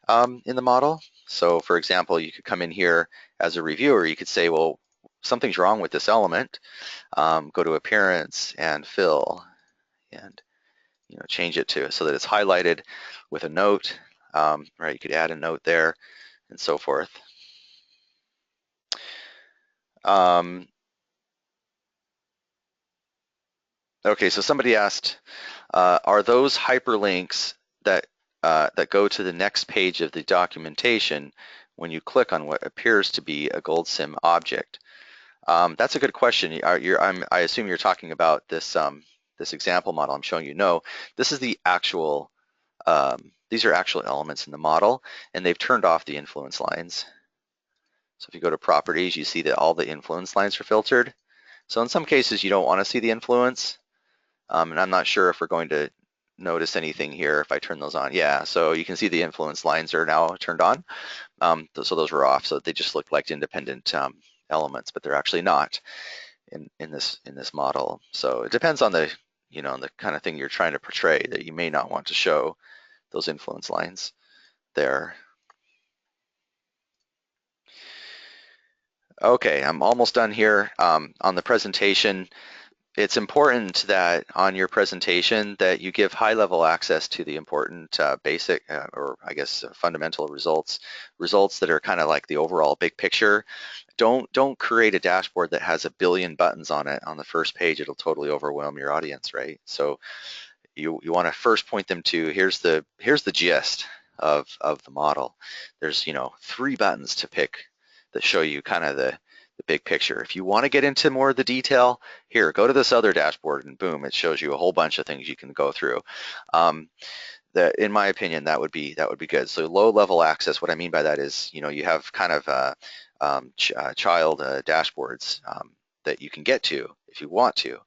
in the model. So for example, you could come in here as a reviewer, you could say, well, something's wrong with this element. Go to Appearance and Fill and change it so that it's highlighted with a note, right? You could add a note there and so forth. Okay, so somebody asked, are those hyperlinks that go to the next page of the documentation when you click on what appears to be a GoldSim object? That's a good question. I assume you're talking about this example model I'm showing you. No, this is the actual, these are actual elements in the model, and they've turned off the influence lines. So if you go to Properties, you see that all the influence lines are filtered. So in some cases, you don't want to see the influence. And I'm not sure if we're going to notice anything here if I turn those on. Yeah, so you can see the influence lines are now turned on. So those were off, so they just look like independent elements, but they're actually not in this model. So it depends on the the kind of thing you're trying to portray, that you may not want to show those influence lines there. Okay, I'm almost done here on the presentation. It's important that on your presentation that you give high-level access to the important basic or I guess fundamental results that are kind of like the overall big picture. Don't create a dashboard that has 1 billion buttons on it on the first page. It'll totally overwhelm your audience, right? So you want to first point them to here's the gist of the model. There's 3 buttons to pick that show you kind of the big picture. If you want to get into more of the detail, here, go to this other dashboard and boom, it shows you a whole bunch of things you can go through. In my opinion, that would be good. So low level access, what I mean by that is, you have kind of child dashboards that you can get to if you want to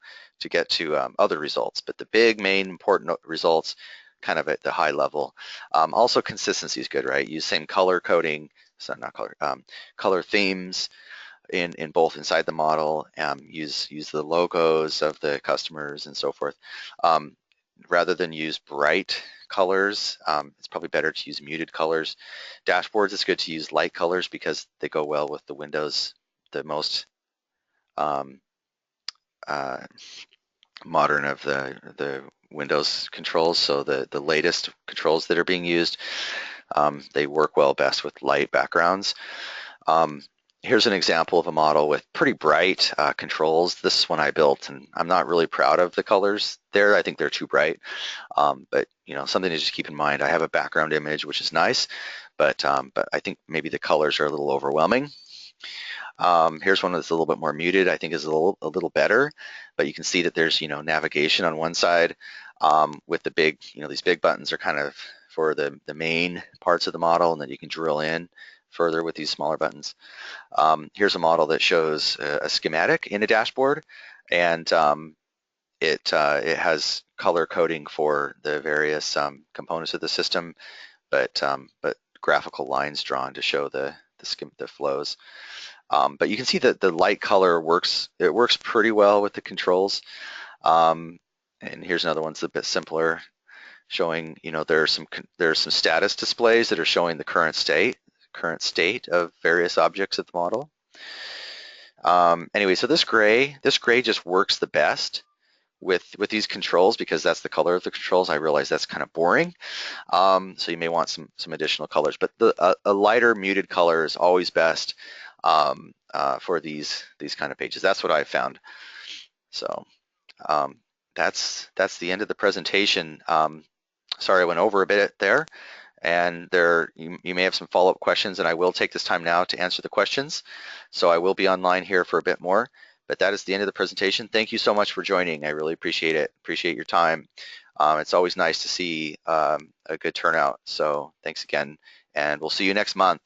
get to other results, but the big main important results kind of at the high level. Also consistency is good, right? Use same color coding, so not color, color themes in both inside the model. Use the logos of the customers and so forth. Rather than use bright colors, it's probably better to use muted colors. Dashboards, it's good to use light colors because they go well with the windows, the most modern of the Windows controls. So the latest controls that are being used, they work well best with light backgrounds. Here's an example of a model with pretty bright controls. This is one I built, and I'm not really proud of the colors there. I think they're too bright, but something to just keep in mind. I have a background image, which is nice, but I think maybe the colors are a little overwhelming. Here's one that's a little bit more muted. I think is a little better, but you can see that there's navigation on one side with the big these big buttons are kind of for the main parts of the model, and then you can drill in further with these smaller buttons. Here's a model that shows a schematic in a dashboard, and it has color coding for the various components of the system, but graphical lines drawn to show the flows. But you can see that the light color works. It works pretty well with the controls. And here's another one that's a bit simpler, showing there's some status displays that are showing the current state of various objects of the model. Anyway, so this gray just works the best with these controls because that's the color of the controls. I realize that's kind of boring, so you may want some additional colors, but a lighter muted color is always best for these kind of pages. That's what I found. So that's the end of the presentation. Sorry I went over a bit there, and you may have some follow-up questions, and I will take this time now to answer the questions. So I will be online here for a bit more, but that is the end of the presentation. Thank you so much for joining. I really appreciate it. Appreciate your time. It's always nice to see a good turnout. So thanks again, and we'll see you next month.